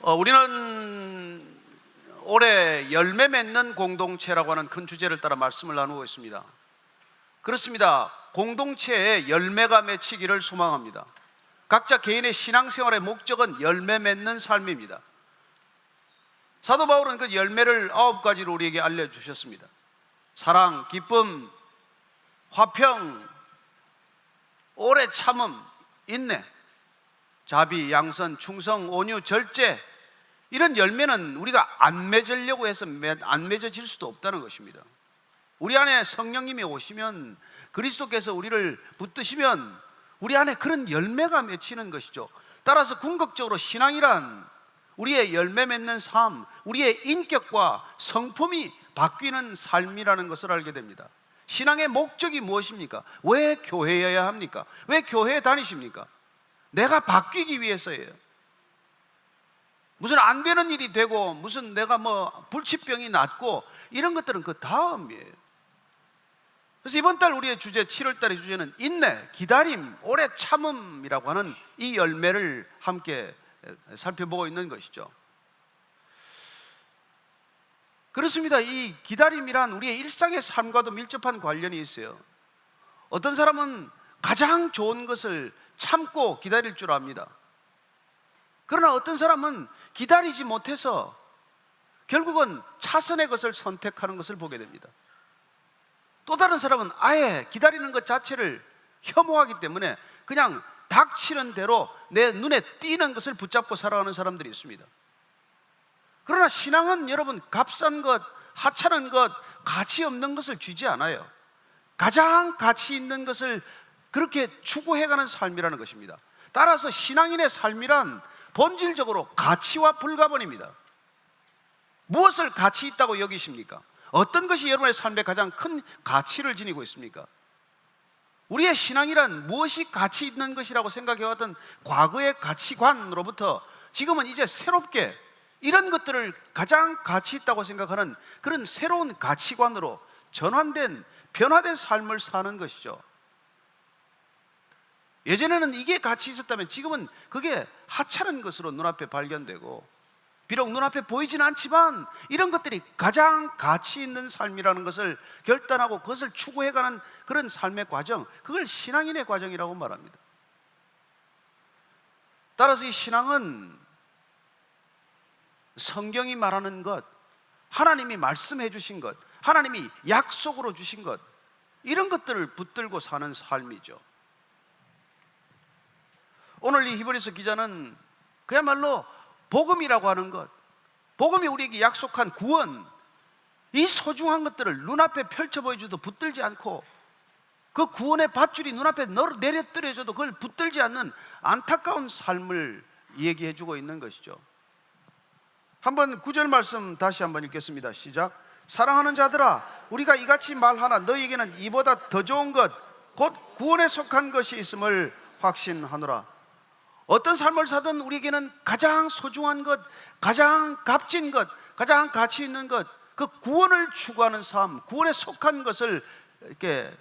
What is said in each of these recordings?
우리는 올해 열매 맺는 공동체라고 하는 큰 주제를 따라 말씀을 나누고 있습니다. 그렇습니다. 공동체에 열매가 맺히기를 소망합니다. 각자 개인의 신앙생활의 목적은 열매 맺는 삶입니다. 사도 바울은 그 열매를 9가지로 우리에게 알려주셨습니다. 사랑, 기쁨, 화평, 오래 참음, 인내, 자비, 양선, 충성, 온유, 절제. 이런 열매는 우리가 안 맺으려고 해서 안 맺어질 수도 없다는 것입니다. 우리 안에 성령님이 오시면, 그리스도께서 우리를 붙드시면 우리 안에 그런 열매가 맺히는 것이죠. 따라서 궁극적으로 신앙이란 우리의 열매 맺는 삶, 우리의 인격과 성품이 바뀌는 삶이라는 것을 알게 됩니다. 신앙의 목적이 무엇입니까? 왜 교회여야 합니까? 왜 교회에 다니십니까? 내가 바뀌기 위해서예요. 무슨 안 되는 일이 되고 무슨 내가 불치병이 낫고 이런 것들은 그 다음이에요. 그래서 이번 달 우리의 주제, 7월 달의 주제는 인내, 기다림, 오래 참음이라고 하는 이 열매를 함께 살펴보고 있는 것이죠. 그렇습니다. 이 기다림이란 우리의 일상의 삶과도 밀접한 관련이 있어요. 어떤 사람은 가장 좋은 것을 참고 기다릴 줄 압니다. 그러나 어떤 사람은 기다리지 못해서 결국은 차선의 것을 선택하는 것을 보게 됩니다. 또 다른 사람은 아예 기다리는 것 자체를 혐오하기 때문에 그냥 닥치는 대로 내 눈에 띄는 것을 붙잡고 살아가는 사람들이 있습니다. 그러나 신앙은 여러분, 값싼 것, 하찮은 것, 가치 없는 것을 쥐지 않아요. 가장 가치 있는 것을 그렇게 추구해가는 삶이라는 것입니다. 따라서 신앙인의 삶이란 본질적으로 가치와 불가분입니다. 무엇을 가치 있다고 여기십니까? 어떤 것이 여러분의 삶에 가장 큰 가치를 지니고 있습니까? 우리의 신앙이란 무엇이 가치 있는 것이라고 생각해왔던 과거의 가치관으로부터 지금은 이제 새롭게 이런 것들을 가장 가치 있다고 생각하는 그런 새로운 가치관으로 전환된, 변화된 삶을 사는 것이죠. 예전에는 이게 가치 있었다면 지금은 그게 하찮은 것으로 눈앞에 발견되고, 비록 눈앞에 보이지는 않지만 이런 것들이 가장 가치 있는 삶이라는 것을 결단하고 그것을 추구해가는 그런 삶의 과정, 그걸 신앙인의 과정이라고 말합니다. 따라서 이 신앙은 성경이 말하는 것, 하나님이 말씀해 주신 것, 하나님이 약속으로 주신 것, 이런 것들을 붙들고 사는 삶이죠. 오늘 이 히브리서 기자는 그야말로 복음이라고 하는 것, 복음이 우리에게 약속한 구원, 이 소중한 것들을 눈앞에 펼쳐 보여줘도 붙들지 않고, 그 구원의 밧줄이 눈앞에 내려뜨려져도 그걸 붙들지 않는 안타까운 삶을 얘기해 주고 있는 것이죠. 한번 9절 말씀 다시 한번 읽겠습니다. 시작. 사랑하는 자들아, 우리가 이같이 말하나 너희에게는 이보다 더 좋은 것, 곧 구원에 속한 것이 있음을 확신하노라. 어떤 삶을 사든 우리에게는 가장 소중한 것, 가장 값진 것, 가장 가치 있는 것, 그 구원을 추구하는 삶, 구원에 속한 것을 이렇게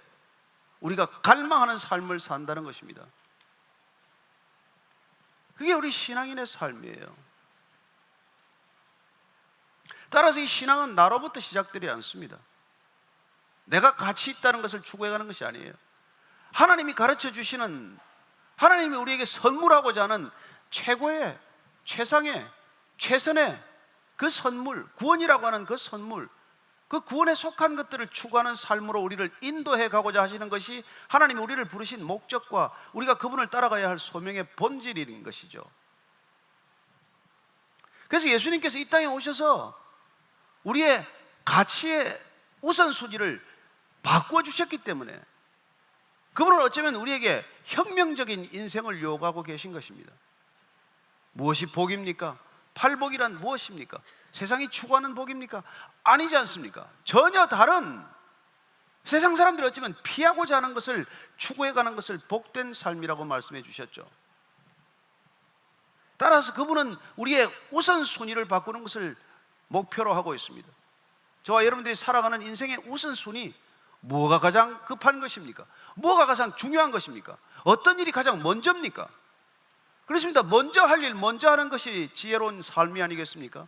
우리가 갈망하는 삶을 산다는 것입니다. 그게 우리 신앙인의 삶이에요. 따라서 이 신앙은 나로부터 시작되지 않습니다. 내가 가치 있다는 것을 추구해가는 것이 아니에요. 하나님이 가르쳐 주시는, 하나님이 우리에게 선물하고자 하는 최고의, 최상의, 최선의 그 선물, 구원이라고 하는 그 선물, 그 구원에 속한 것들을 추구하는 삶으로 우리를 인도해 가고자 하시는 것이 하나님이 우리를 부르신 목적과 우리가 그분을 따라가야 할 소명의 본질인 것이죠. 그래서 예수님께서 이 땅에 오셔서 우리의 가치의 우선순위를 바꾸어 주셨기 때문에 그분은 어쩌면 우리에게 혁명적인 인생을 요구하고 계신 것입니다. 무엇이 복입니까? 팔복이란 무엇입니까? 세상이 추구하는 복입니까? 아니지 않습니까? 전혀 다른, 세상 사람들이 어쩌면 피하고자 하는 것을 추구해가는 것을 복된 삶이라고 말씀해 주셨죠. 따라서 그분은 우리의 우선순위를 바꾸는 것을 목표로 하고 있습니다. 저와 여러분들이 살아가는 인생의 우선순위, 뭐가 가장 급한 것입니까? 뭐가 가장 중요한 것입니까? 어떤 일이 가장 먼저입니까? 그렇습니다. 먼저 할 일 먼저 하는 것이 지혜로운 삶이 아니겠습니까?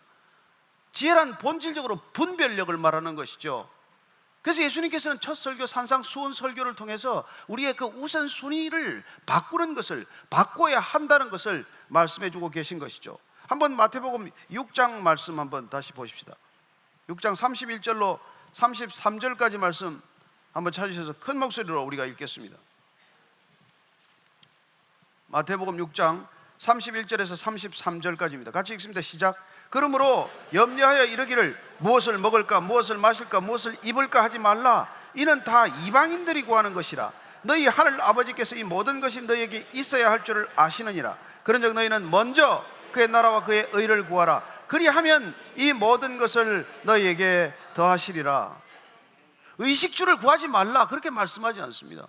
지혜란 본질적으로 분별력을 말하는 것이죠. 그래서 예수님께서는 첫 설교 산상수훈 설교를 통해서 우리의 그 우선순위를 바꾸는 것을, 바꿔야 한다는 것을 말씀해 주고 계신 것이죠. 한번 마태복음 6장 말씀 한번 다시 보십시다. 6장 31절로 33절까지 말씀 한번 찾으셔서 큰 목소리로 우리가 읽겠습니다. 마태복음 6장 31절에서 33절까지입니다. 같이 읽습니다. 시작. 그러므로 염려하여 이르기를 무엇을 먹을까 무엇을 마실까 무엇을 입을까 하지 말라. 이는 다 이방인들이 구하는 것이라. 너희 하늘 아버지께서 이 모든 것이 너희에게 있어야 할 줄을 아시느니라. 그런즉 너희는 먼저 그의 나라와 그의 의를 구하라. 그리하면 이 모든 것을 너희에게 더하시리라. 의식주를 구하지 말라 그렇게 말씀하지 않습니다.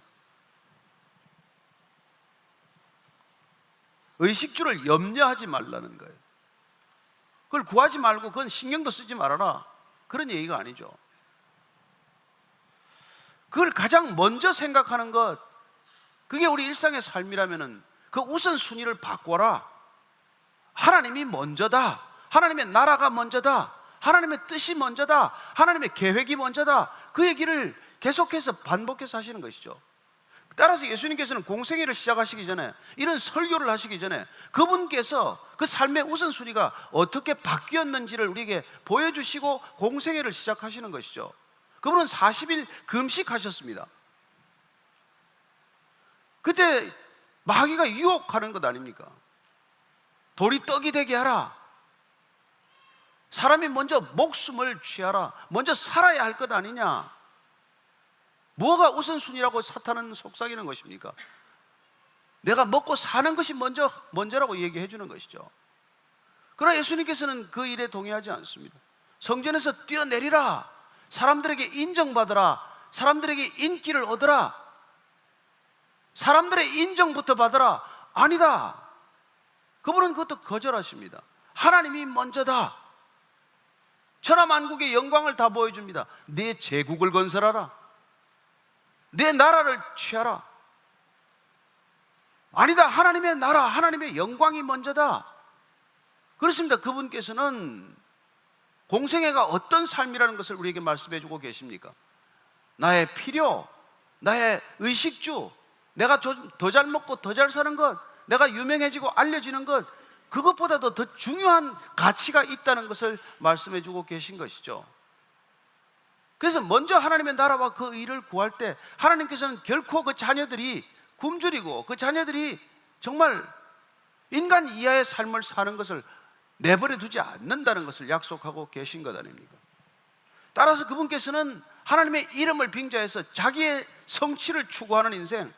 의식주를 염려하지 말라는 거예요. 그걸 구하지 말고 그건 신경도 쓰지 말아라 그런 얘기가 아니죠. 그걸 가장 먼저 생각하는 것, 그게 우리 일상의 삶이라면은 그 우선순위를 바꿔라. 하나님이 먼저다. 하나님의 나라가 먼저다. 하나님의 뜻이 먼저다. 하나님의 계획이 먼저다. 그 얘기를 계속해서 반복해서 하시는 것이죠. 따라서 예수님께서는 공생애를 시작하시기 전에, 이런 설교를 하시기 전에 그분께서 그 삶의 우선순위가 어떻게 바뀌었는지를 우리에게 보여주시고 공생애를 시작하시는 것이죠. 그분은 40일 금식하셨습니다. 그때 마귀가 유혹하는 것 아닙니까? 돌이 떡이 되게 하라. 사람이 먼저 목숨을 취하라. 먼저 살아야 할 것 아니냐. 뭐가 우선순위라고 사탄은 속삭이는 것입니까? 내가 먹고 사는 것이 먼저라고 얘기해 주는 것이죠. 그러나 예수님께서는 그 일에 동의하지 않습니다. 성전에서 뛰어내리라. 사람들에게 인정받으라. 사람들에게 인기를 얻으라. 사람들의 인정부터 받으라. 아니다. 그분은 그것도 거절하십니다. 하나님이 먼저다. 천하만국의 영광을 다 보여줍니다. 내 제국을 건설하라. 내 나라를 취하라. 아니다. 하나님의 나라, 하나님의 영광이 먼저다. 그렇습니다. 그분께서는 공생애가 어떤 삶이라는 것을 우리에게 말씀해 주고 계십니까? 나의 필요, 나의 의식주, 내가 더 잘 먹고 더 잘 사는 것, 내가 유명해지고 알려지는 것, 그것보다도 더 중요한 가치가 있다는 것을 말씀해 주고 계신 것이죠. 그래서 먼저 하나님의 나라와 그 일을 구할 때 하나님께서는 결코 그 자녀들이 굶주리고 그 자녀들이 정말 인간 이하의 삶을 사는 것을 내버려 두지 않는다는 것을 약속하고 계신 것 아닙니까? 따라서 그분께서는 하나님의 이름을 빙자해서 자기의 성취를 추구하는 인생,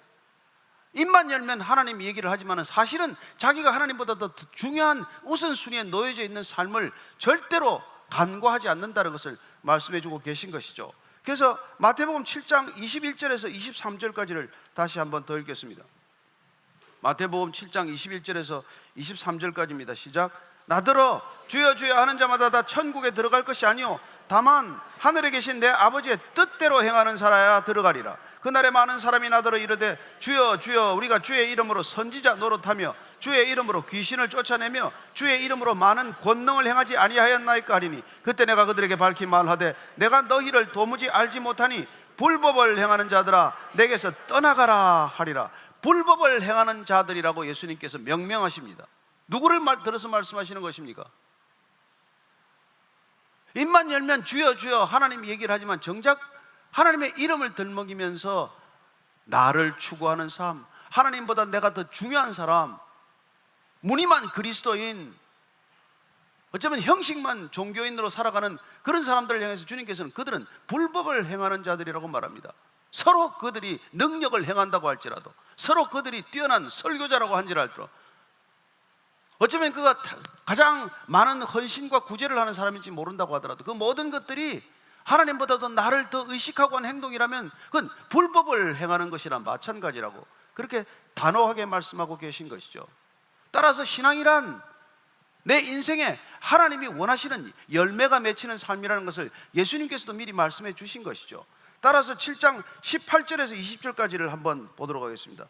입만 열면 하나님 얘기를 하지만 사실은 자기가 하나님보다 더 중요한 우선순위에 놓여져 있는 삶을 절대로 간과하지 않는다는 것을 말씀해 주고 계신 것이죠. 그래서 마태복음 7장 21절에서 23절까지를 다시 한번 더 읽겠습니다. 마태복음 7장 21절에서 23절까지입니다. 시작. 나더러 주여 주여 하는 자마다 다 천국에 들어갈 것이 아니요 다만 하늘에 계신 내 아버지의 뜻대로 행하는 자라야 들어가리라. 그날에 많은 사람이 나더러 이르되 주여 주여 우리가 주의 이름으로 선지자 노릇하며 주의 이름으로 귀신을 쫓아내며 주의 이름으로 많은 권능을 행하지 아니하였나이까 하리니 그때 내가 그들에게 밝히 말하되 내가 너희를 도무지 알지 못하니 불법을 행하는 자들아 내게서 떠나가라 하리라. 불법을 행하는 자들이라고 예수님께서 명명하십니다. 누구를 들어서 말씀하시는 것입니까? 입만 열면 주여 주여 하나님 얘기를 하지만 정작 하나님의 이름을 들먹이면서 나를 추구하는 삶, 하나님보다 내가 더 중요한 사람, 무늬만 그리스도인, 어쩌면 형식만 종교인으로 살아가는 그런 사람들을 향해서 주님께서는 그들은 불법을 행하는 자들이라고 말합니다. 서로 그들이 능력을 행한다고 할지라도, 서로 그들이 뛰어난 설교자라고 한지라도, 어쩌면 그가 가장 많은 헌신과 구제를 하는 사람인지 모른다고 하더라도 그 모든 것들이 하나님보다도 나를 더 의식하고 하는 행동이라면 그건 불법을 행하는 것이랑 마찬가지라고 그렇게 단호하게 말씀하고 계신 것이죠. 따라서 신앙이란 내 인생에 하나님이 원하시는 열매가 맺히는 삶이라는 것을 예수님께서도 미리 말씀해 주신 것이죠. 따라서 7장 18절에서 20절까지를 한번 보도록 하겠습니다.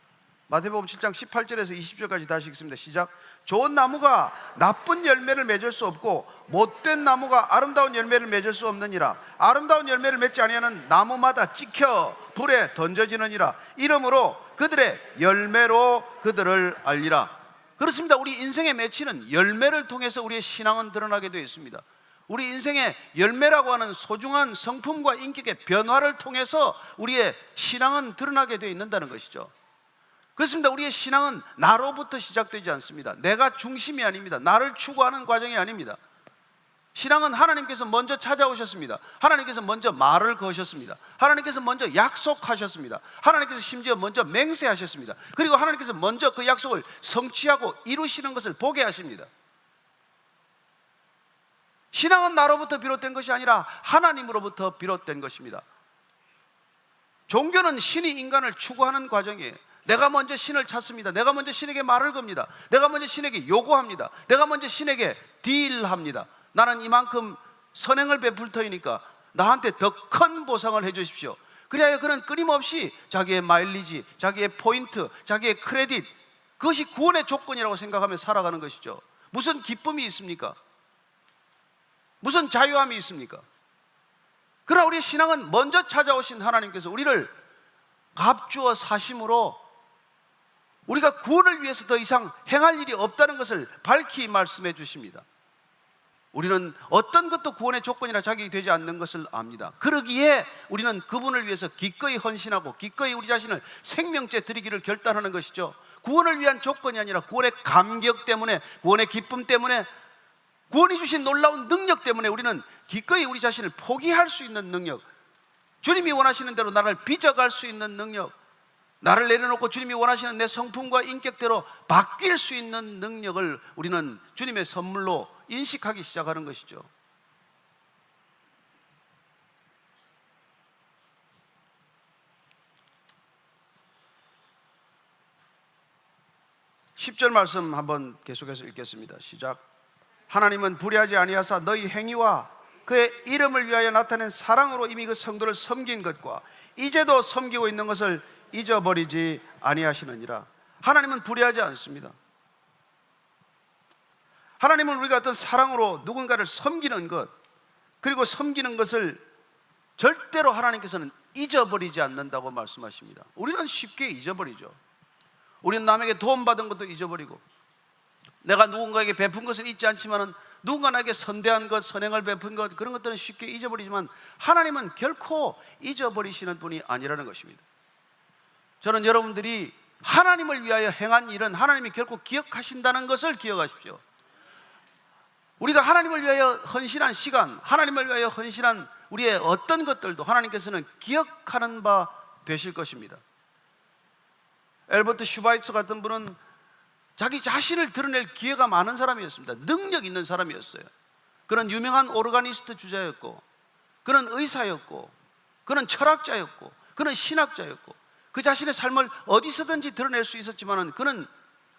마태복음 7장 18절에서 20절까지 다시 읽습니다. 시작. 좋은 나무가 나쁜 열매를 맺을 수 없고 못된 나무가 아름다운 열매를 맺을 수 없느니라. 아름다운 열매를 맺지 아니하는 나무마다 찍혀 불에 던져지느니라. 이러므로 그들의 열매로 그들을 알리라. 그렇습니다. 우리 인생의 매치는 열매를 통해서 우리의 신앙은 드러나게 되어 있습니다. 우리 인생의 열매라고 하는 소중한 성품과 인격의 변화를 통해서 우리의 신앙은 드러나게 되어 있는다는 것이죠. 그렇습니다. 우리의 신앙은 나로부터 시작되지 않습니다. 내가 중심이 아닙니다. 나를 추구하는 과정이 아닙니다. 신앙은 하나님께서 먼저 찾아오셨습니다. 하나님께서 먼저 말을 거셨습니다. 하나님께서 먼저 약속하셨습니다. 하나님께서 심지어 먼저 맹세하셨습니다. 그리고 하나님께서 먼저 그 약속을 성취하고 이루시는 것을 보게 하십니다. 신앙은 나로부터 비롯된 것이 아니라 하나님으로부터 비롯된 것입니다. 종교는 신이 인간을 추구하는 과정이에요. 내가 먼저 신을 찾습니다. 내가 먼저 신에게 말을 겁니다. 내가 먼저 신에게 요구합니다. 내가 먼저 신에게 딜합니다. 나는 이만큼 선행을 베풀 터이니까 나한테 더 큰 보상을 해 주십시오. 그래야 그는 끊임없이 자기의 마일리지, 자기의 포인트, 자기의 크레딧, 그것이 구원의 조건이라고 생각하며 살아가는 것이죠. 무슨 기쁨이 있습니까? 무슨 자유함이 있습니까? 그러나 우리의 신앙은 먼저 찾아오신 하나님께서 우리를 값주어 사심으로 우리가 구원을 위해서 더 이상 행할 일이 없다는 것을 밝히 말씀해 주십니다. 우리는 어떤 것도 구원의 조건이라 자격이 되지 않는 것을 압니다. 그러기에 우리는 그분을 위해서 기꺼이 헌신하고 기꺼이 우리 자신을 생명째 드리기를 결단하는 것이죠. 구원을 위한 조건이 아니라 구원의 감격 때문에, 구원의 기쁨 때문에, 구원이 주신 놀라운 능력 때문에 우리는 기꺼이 우리 자신을 포기할 수 있는 능력, 주님이 원하시는 대로 나를 빚어갈 수 있는 능력, 나를 내려놓고 주님이 원하시는 내 성품과 인격대로 바뀔 수 있는 능력을 우리는 주님의 선물로 인식하기 시작하는 것이죠. (10절) 말씀 한번 계속해서 읽겠습니다. 시작. 하나님은 불의하지 아니하사 너희 행위와 그의 이름을 위하여 나타낸 사랑으로 이미 그 성도를 섬긴 것과 이제도 섬기고 있는 것을 잊어버리지 아니하시느니라. 하나님은 불의하지 않습니다. 하나님은 우리가 어떤 사랑으로 누군가를 섬기는 것, 그리고 섬기는 것을 절대로 하나님께서는 잊어버리지 않는다고 말씀하십니다. 우리는 쉽게 잊어버리죠. 우리는 남에게 도움 받은 것도 잊어버리고, 내가 누군가에게 베푼 것은 잊지 않지만 누군가 나에게 선대한 것, 선행을 베푼 것, 그런 것들은 쉽게 잊어버리지만 하나님은 결코 잊어버리시는 분이 아니라는 것입니다. 저는 여러분들이 하나님을 위하여 행한 일은 하나님이 결코 기억하신다는 것을 기억하십시오. 우리가 하나님을 위하여 헌신한 시간, 하나님을 위하여 헌신한 우리의 어떤 것들도 하나님께서는 기억하는 바 되실 것입니다. 엘버트 슈바이처 같은 분은 자기 자신을 드러낼 기회가 많은 사람이었습니다. 능력 있는 사람이었어요. 그는 유명한 오르가니스트 주자였고, 그는 의사였고, 그는 철학자였고, 그는 신학자였고, 그 자신의 삶을 어디서든지 드러낼 수 있었지만 그는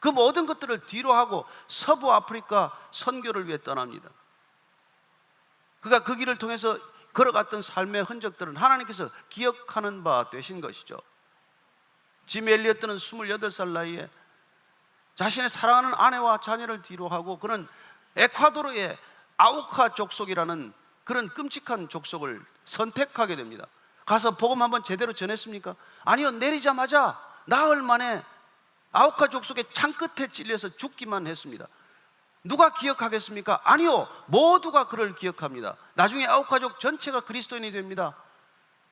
그 모든 것들을 뒤로 하고 서부 아프리카 선교를 위해 떠납니다. 그가 그 길을 통해서 걸어갔던 삶의 흔적들은 하나님께서 기억하는 바 되신 것이죠. 짐 엘리어트는 28살 나이에 자신의 사랑하는 아내와 자녀를 뒤로 하고 그는 에콰도르의 아우카 족속이라는 그런 끔찍한 족속을 선택하게 됩니다. 가서 복음 한번 제대로 전했습니까? 아니요. 내리자마자 나흘 만에 아우카 족속의 창끝에 찔려서 죽기만 했습니다. 누가 기억하겠습니까? 아니요. 모두가 그를 기억합니다. 나중에 아우카족 전체가 그리스도인이 됩니다.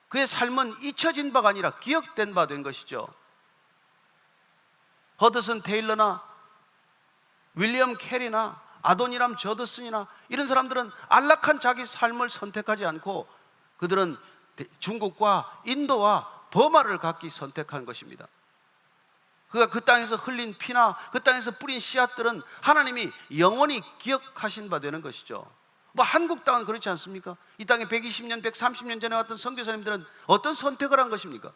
그의 삶은 잊혀진 바가 아니라 기억된 바 된 것이죠. 허드슨 테일러나 윌리엄 캐리나 아도니람 저더슨이나 이런 사람들은 안락한 자기 삶을 선택하지 않고 그들은 중국과 인도와 버마를 각기 선택한 것입니다. 그가 그 땅에서 흘린 피나 그 땅에서 뿌린 씨앗들은 하나님이 영원히 기억하신 바 되는 것이죠. 뭐 한국 땅은 그렇지 않습니까? 이 땅에 120년, 130년 전에 왔던 선교사님들은 어떤 선택을 한 것입니까?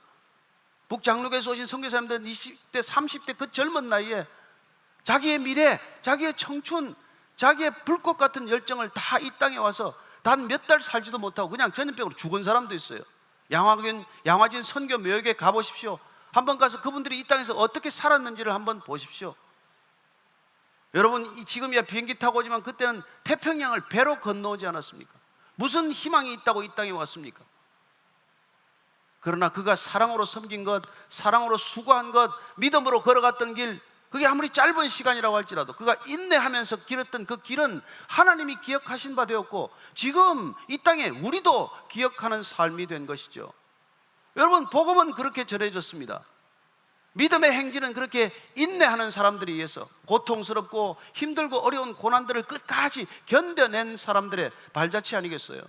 북장로교에서 오신 선교사님들은 20대, 30대 그 젊은 나이에 자기의 미래, 자기의 청춘, 자기의 불꽃 같은 열정을 다 이 땅에 와서 단 몇 달 살지도 못하고 그냥 전염병으로 죽은 사람도 있어요. 양화진 선교 묘역에 가보십시오. 한번 가서 그분들이 이 땅에서 어떻게 살았는지를 한번 보십시오. 여러분, 지금이야 비행기 타고 오지만 그때는 태평양을 배로 건너오지 않았습니까? 무슨 희망이 있다고 이 땅에 왔습니까? 그러나 그가 사랑으로 섬긴 것, 사랑으로 수고한 것, 믿음으로 걸어갔던 길, 그게 아무리 짧은 시간이라고 할지라도 그가 인내하면서 길었던 그 길은 하나님이 기억하신 바 되었고, 지금 이 땅에 우리도 기억하는 삶이 된 것이죠. 여러분, 복음은 그렇게 전해졌습니다. 믿음의 행진은 그렇게 인내하는 사람들에 의해서 고통스럽고 힘들고 어려운 고난들을 끝까지 견뎌낸 사람들의 발자취 아니겠어요?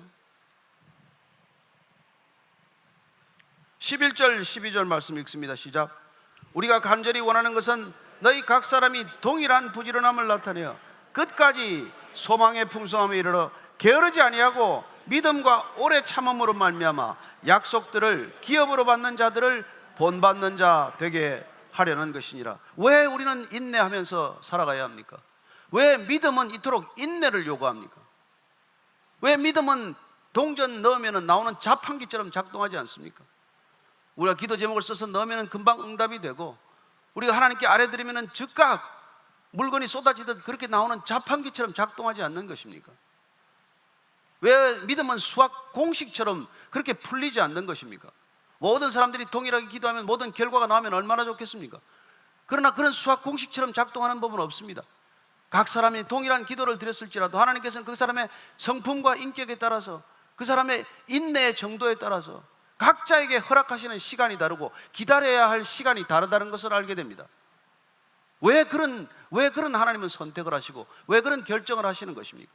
11절 12절 말씀 읽습니다. 시작. 우리가 간절히 원하는 것은 너희 각 사람이 동일한 부지런함을 나타내어 끝까지 소망의 풍성함에 이르러 게으르지 아니하고 믿음과 오래 참음으로 말미암아 약속들을 기업으로 받는 자들을 본받는 자 되게 하려는 것이니라. 왜 우리는 인내하면서 살아가야 합니까? 왜 믿음은 이토록 인내를 요구합니까? 왜 믿음은 동전 넣으면 나오는 자판기처럼 작동하지 않습니까? 우리가 기도 제목을 써서 넣으면 금방 응답이 되고, 우리가 하나님께 아뢰드리면 즉각 물건이 쏟아지듯 그렇게 나오는 자판기처럼 작동하지 않는 것입니까? 왜 믿음은 수학 공식처럼 그렇게 풀리지 않는 것입니까? 모든 사람들이 동일하게 기도하면 모든 결과가 나오면 얼마나 좋겠습니까? 그러나 그런 수학 공식처럼 작동하는 법은 없습니다. 각 사람이 동일한 기도를 드렸을지라도 하나님께서는 그 사람의 성품과 인격에 따라서, 그 사람의 인내의 정도에 따라서 각자에게 허락하시는 시간이 다르고 기다려야 할 시간이 다르다는 것을 알게 됩니다. 왜 그런 하나님은 선택을 하시고 왜 그런 결정을 하시는 것입니까?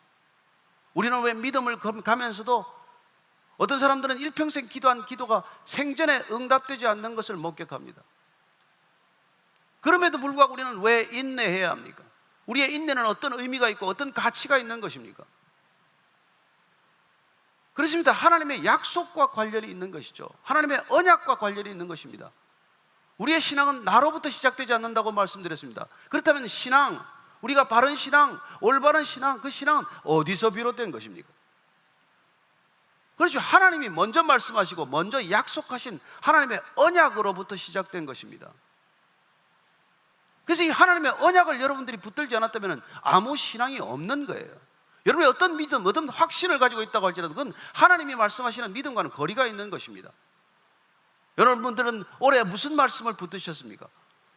우리는 왜 믿음을 가면서도 어떤 사람들은 일평생 기도한 기도가 생전에 응답되지 않는 것을 목격합니다. 그럼에도 불구하고 우리는 왜 인내해야 합니까? 우리의 인내는 어떤 의미가 있고 어떤 가치가 있는 것입니까? 그렇습니다. 하나님의 약속과 관련이 있는 것이죠. 하나님의 언약과 관련이 있는 것입니다. 우리의 신앙은 나로부터 시작되지 않는다고 말씀드렸습니다. 그렇다면 신앙, 우리가 바른 신앙, 올바른 신앙, 그 신앙은 어디서 비롯된 것입니까? 그렇죠. 하나님이 먼저 말씀하시고 먼저 약속하신 하나님의 언약으로부터 시작된 것입니다. 그래서 이 하나님의 언약을 여러분들이 붙들지 않았다면 아무 신앙이 없는 거예요. 여러분이 어떤 믿음, 어떤 확신을 가지고 있다고 할지라도 그건 하나님이 말씀하시는 믿음과는 거리가 있는 것입니다. 여러분들은 올해 무슨 말씀을 붙드셨습니까?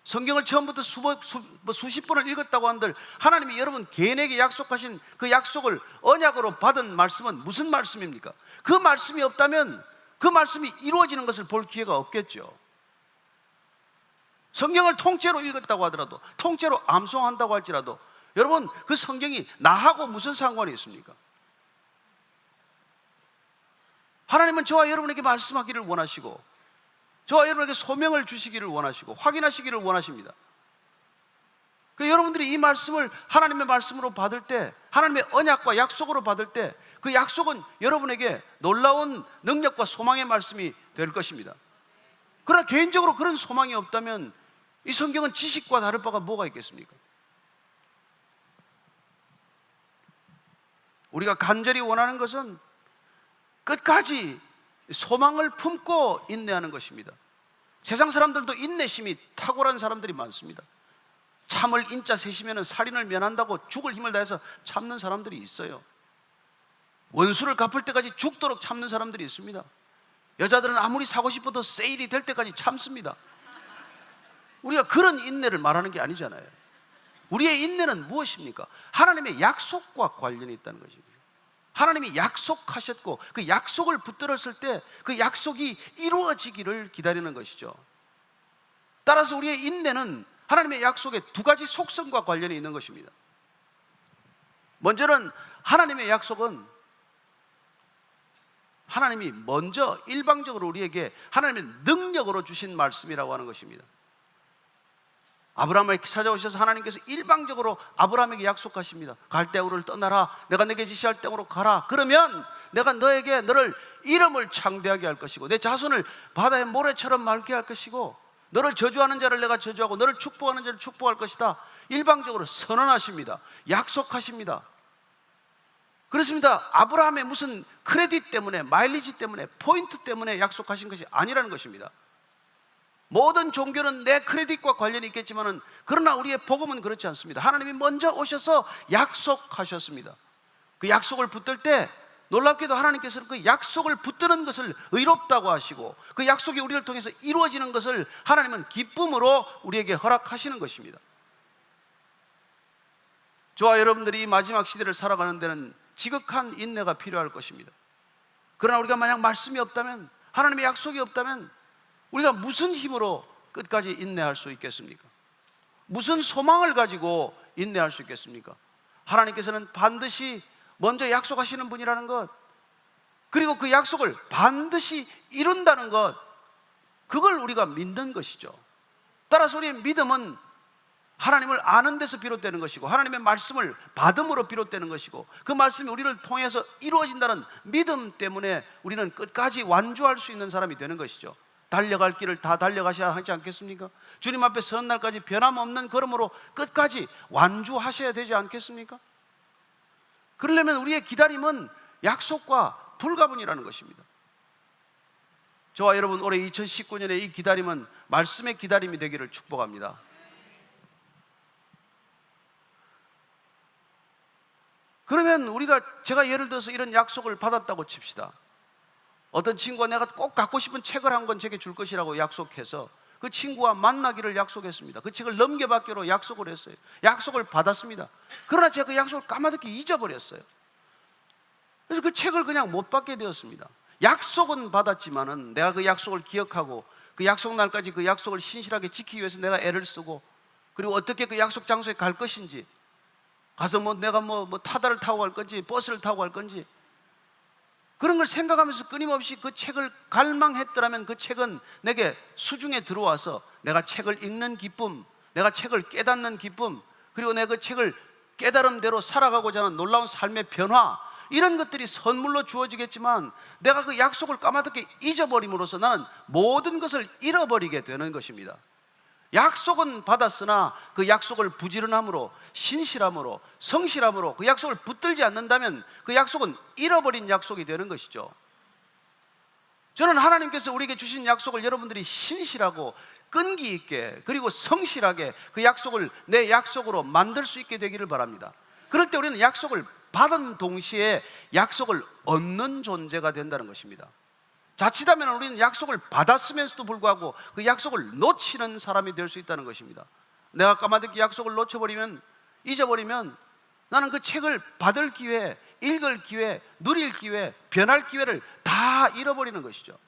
성경을 처음부터 수십 번을 읽었다고 한들 하나님이 여러분 개인에게 약속하신 그 약속을 언약으로 받은 말씀은 무슨 말씀입니까? 그 말씀이 없다면 그 말씀이 이루어지는 것을 볼 기회가 없겠죠. 성경을 통째로 읽었다고 하더라도, 통째로 암송한다고 할지라도 여러분 그 성경이 나하고 무슨 상관이 있습니까? 하나님은 저와 여러분에게 말씀하기를 원하시고 저와 여러분에게 소명을 주시기를 원하시고 확인하시기를 원하십니다. 여러분들이 이 말씀을 하나님의 말씀으로 받을 때, 하나님의 언약과 약속으로 받을 때 그 약속은 여러분에게 놀라운 능력과 소망의 말씀이 될 것입니다. 그러나 개인적으로 그런 소망이 없다면 이 성경은 지식과 다를 바가 뭐가 있겠습니까? 우리가 간절히 원하는 것은 끝까지 소망을 품고 인내하는 것입니다. 세상 사람들도 인내심이 탁월한 사람들이 많습니다. 참을 인자 세시면 살인을 면한다고 죽을 힘을 다해서 참는 사람들이 있어요. 원수를 갚을 때까지 죽도록 참는 사람들이 있습니다. 여자들은 아무리 사고 싶어도 세일이 될 때까지 참습니다. 우리가 그런 인내를 말하는 게 아니잖아요. 우리의 인내는 무엇입니까? 하나님의 약속과 관련이 있다는 것입니다. 하나님이 약속하셨고 그 약속을 붙들었을 때 그 약속이 이루어지기를 기다리는 것이죠. 따라서 우리의 인내는 하나님의 약속의 두 가지 속성과 관련이 있는 것입니다. 먼저는 하나님의 약속은 하나님이 먼저 일방적으로 우리에게 하나님의 능력으로 주신 말씀이라고 하는 것입니다. 아브라함에게 찾아오셔서 하나님께서 일방적으로 아브라함에게 약속하십니다. 갈대우를 떠나라, 내가 내게 지시할 땅으로 가라. 그러면 내가 너에게 너를 이름을 창대하게 할 것이고 내 자손을 바다의 모래처럼 맑게 할 것이고 너를 저주하는 자를 내가 저주하고 너를 축복하는 자를 축복할 것이다. 일방적으로 선언하십니다. 약속하십니다. 그렇습니다. 아브라함의 무슨 크레딧 때문에, 마일리지 때문에, 포인트 때문에 약속하신 것이 아니라는 것입니다. 모든 종교는 내 크레딧과 관련이 있겠지만은 그러나 우리의 복음은 그렇지 않습니다. 하나님이 먼저 오셔서 약속하셨습니다. 그 약속을 붙들 때 놀랍게도 하나님께서는 그 약속을 붙드는 것을 의롭다고 하시고 그 약속이 우리를 통해서 이루어지는 것을 하나님은 기쁨으로 우리에게 허락하시는 것입니다. 저와 여러분들이 이 마지막 시대를 살아가는 데는 지극한 인내가 필요할 것입니다. 그러나 우리가 만약 말씀이 없다면, 하나님의 약속이 없다면 우리가 무슨 힘으로 끝까지 인내할 수 있겠습니까? 무슨 소망을 가지고 인내할 수 있겠습니까? 하나님께서는 반드시 먼저 약속하시는 분이라는 것, 그리고 그 약속을 반드시 이룬다는 것, 그걸 우리가 믿는 것이죠. 따라서 우리의 믿음은 하나님을 아는 데서 비롯되는 것이고 하나님의 말씀을 받음으로 비롯되는 것이고 그 말씀이 우리를 통해서 이루어진다는 믿음 때문에 우리는 끝까지 완주할 수 있는 사람이 되는 것이죠. 달려갈 길을 다 달려가셔야 하지 않겠습니까? 주님 앞에 선 날까지 변함없는 걸음으로 끝까지 완주하셔야 되지 않겠습니까? 그러려면 우리의 기다림은 약속과 불가분이라는 것입니다. 저와 여러분, 올해 2019년에 이 기다림은 말씀의 기다림이 되기를 축복합니다. 그러면 제가 예를 들어서 이런 약속을 받았다고 칩시다. 어떤 친구가 내가 꼭 갖고 싶은 책을 한 권 제게 줄 것이라고 약속해서 그 친구와 만나기를 약속했습니다. 그 책을 넘겨받기로 약속을 했어요. 약속을 받았습니다. 그러나 제가 그 약속을 까마득히 잊어버렸어요. 그래서 그 책을 그냥 못 받게 되었습니다. 약속은 받았지만은 내가 그 약속을 기억하고 그 약속 날까지 그 약속을 신실하게 지키기 위해서 내가 애를 쓰고, 그리고 어떻게 그 약속 장소에 갈 것인지, 가서 내가 타다를 타고 갈 건지 버스를 타고 갈 건지, 그런 걸 생각하면서 끊임없이 그 책을 갈망했더라면 그 책은 내게 수중에 들어와서 내가 책을 읽는 기쁨, 내가 책을 깨닫는 기쁨, 그리고 내가 그 책을 깨달음대로 살아가고자 하는 놀라운 삶의 변화, 이런 것들이 선물로 주어지겠지만 내가 그 약속을 까마득히 잊어버림으로써 나는 모든 것을 잃어버리게 되는 것입니다. 약속은 받았으나 그 약속을 부지런함으로, 신실함으로, 성실함으로 그 약속을 붙들지 않는다면 그 약속은 잃어버린 약속이 되는 것이죠. 저는 하나님께서 우리에게 주신 약속을 여러분들이 신실하고 끈기 있게 그리고 성실하게 그 약속을 내 약속으로 만들 수 있게 되기를 바랍니다. 그럴 때 우리는 약속을 받은 동시에 약속을 얻는 존재가 된다는 것입니다. 자칫하면 우리는 약속을 받았으면서도 불구하고 그 약속을 놓치는 사람이 될 수 있다는 것입니다. 내가 까마득히 약속을 놓쳐버리면, 잊어버리면 나는 그 책을 받을 기회, 읽을 기회, 누릴 기회, 변할 기회를 다 잃어버리는 것이죠.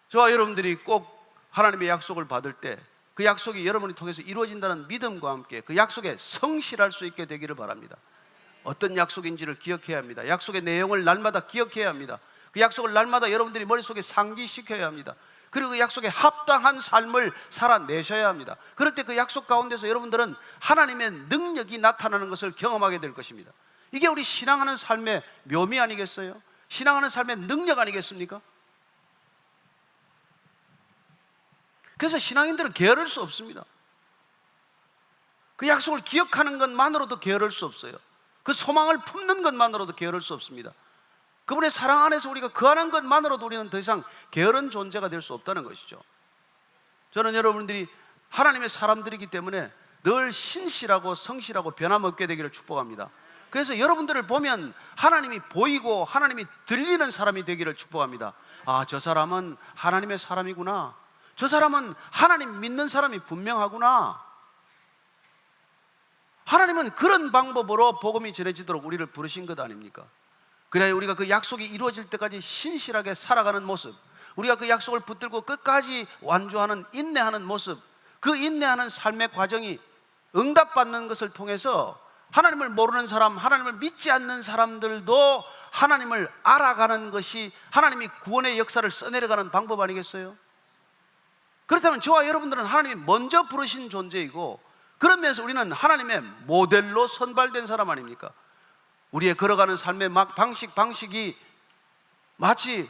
저와 여러분들이 꼭 하나님의 약속을 받을 때 그 약속이 여러분이 통해서 이루어진다는 믿음과 함께 그 약속에 성실할 수 있게 되기를 바랍니다. 어떤 약속인지를 기억해야 합니다. 약속의 내용을 날마다 기억해야 합니다. 그 약속을 날마다 여러분들이 머릿속에 상기시켜야 합니다. 그리고 그 약속에 합당한 삶을 살아내셔야 합니다. 그럴 때 그 약속 가운데서 여러분들은 하나님의 능력이 나타나는 것을 경험하게 될 것입니다. 이게 우리 신앙하는 삶의 묘미 아니겠어요? 신앙하는 삶의 능력 아니겠습니까? 그래서 신앙인들은 게으를 수 없습니다. 그 약속을 기억하는 것만으로도 게으를 수 없어요. 그 소망을 품는 것만으로도 게으를 수 없습니다. 그분의 사랑 안에서 우리가 거하는 것만으로도 우리는 더 이상 게으른 존재가 될 수 없다는 것이죠. 저는 여러분들이 하나님의 사람들이기 때문에 늘 신실하고 성실하고 변함없게 되기를 축복합니다. 그래서 여러분들을 보면 하나님이 보이고 하나님이 들리는 사람이 되기를 축복합니다. 아, 저 사람은 하나님의 사람이구나. 저 사람은 하나님 믿는 사람이 분명하구나. 하나님은 그런 방법으로 복음이 전해지도록 우리를 부르신 것 아닙니까? 그래야 우리가 그 약속이 이루어질 때까지 신실하게 살아가는 모습, 우리가 그 약속을 붙들고 끝까지 완주하는, 인내하는 모습, 그 인내하는 삶의 과정이 응답받는 것을 통해서 하나님을 모르는 사람, 하나님을 믿지 않는 사람들도 하나님을 알아가는 것이 하나님이 구원의 역사를 써내려가는 방법 아니겠어요? 그렇다면 저와 여러분들은 하나님이 먼저 부르신 존재이고, 그런 면에서 우리는 하나님의 모델로 선발된 사람 아닙니까? 우리의 걸어가는 삶의 방식이 마치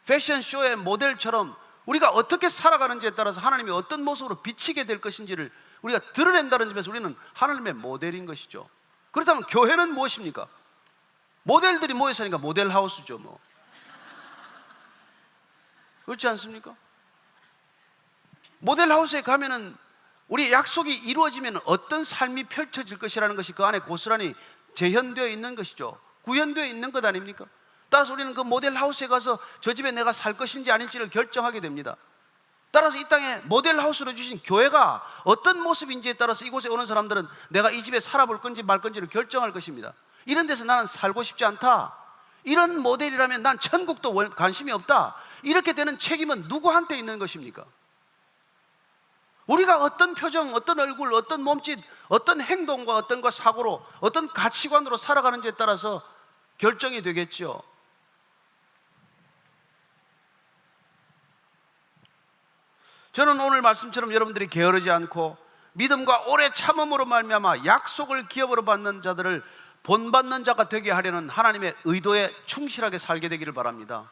패션쇼의 모델처럼 우리가 어떻게 살아가는지에 따라서 하나님이 어떤 모습으로 비치게 될 것인지를 우리가 드러낸다는 점에서 우리는 하나님의 모델인 것이죠. 그렇다면 교회는 무엇입니까? 모델들이 모여 사니까 모델하우스죠. 그렇지 않습니까? 모델하우스에 가면은 우리 약속이 이루어지면 어떤 삶이 펼쳐질 것이라는 것이 그 안에 고스란히 재현되어 있는 것이죠. 구현되어 있는 것 아닙니까? 따라서 우리는 그 모델하우스에 가서 저 집에 내가 살 것인지 아닐지를 결정하게 됩니다. 따라서 이 땅에 모델하우스로 주신 교회가 어떤 모습인지에 따라서 이곳에 오는 사람들은 내가 이 집에 살아볼 건지 말 건지를 결정할 것입니다. 이런 데서 나는 살고 싶지 않다, 이런 모델이라면 난 천국도 관심이 없다, 이렇게 되는 책임은 누구한테 있는 것입니까? 우리가 어떤 표정, 어떤 얼굴, 어떤 몸짓, 어떤 행동과 어떤 것 사고로, 어떤 가치관으로 살아가는지에 따라서 결정이 되겠죠. 저는 오늘 말씀처럼 여러분들이 게으르지 않고 믿음과 오래 참음으로 말미암아 약속을 기업으로 받는 자들을 본받는 자가 되게 하려는 하나님의 의도에 충실하게 살게 되기를 바랍니다.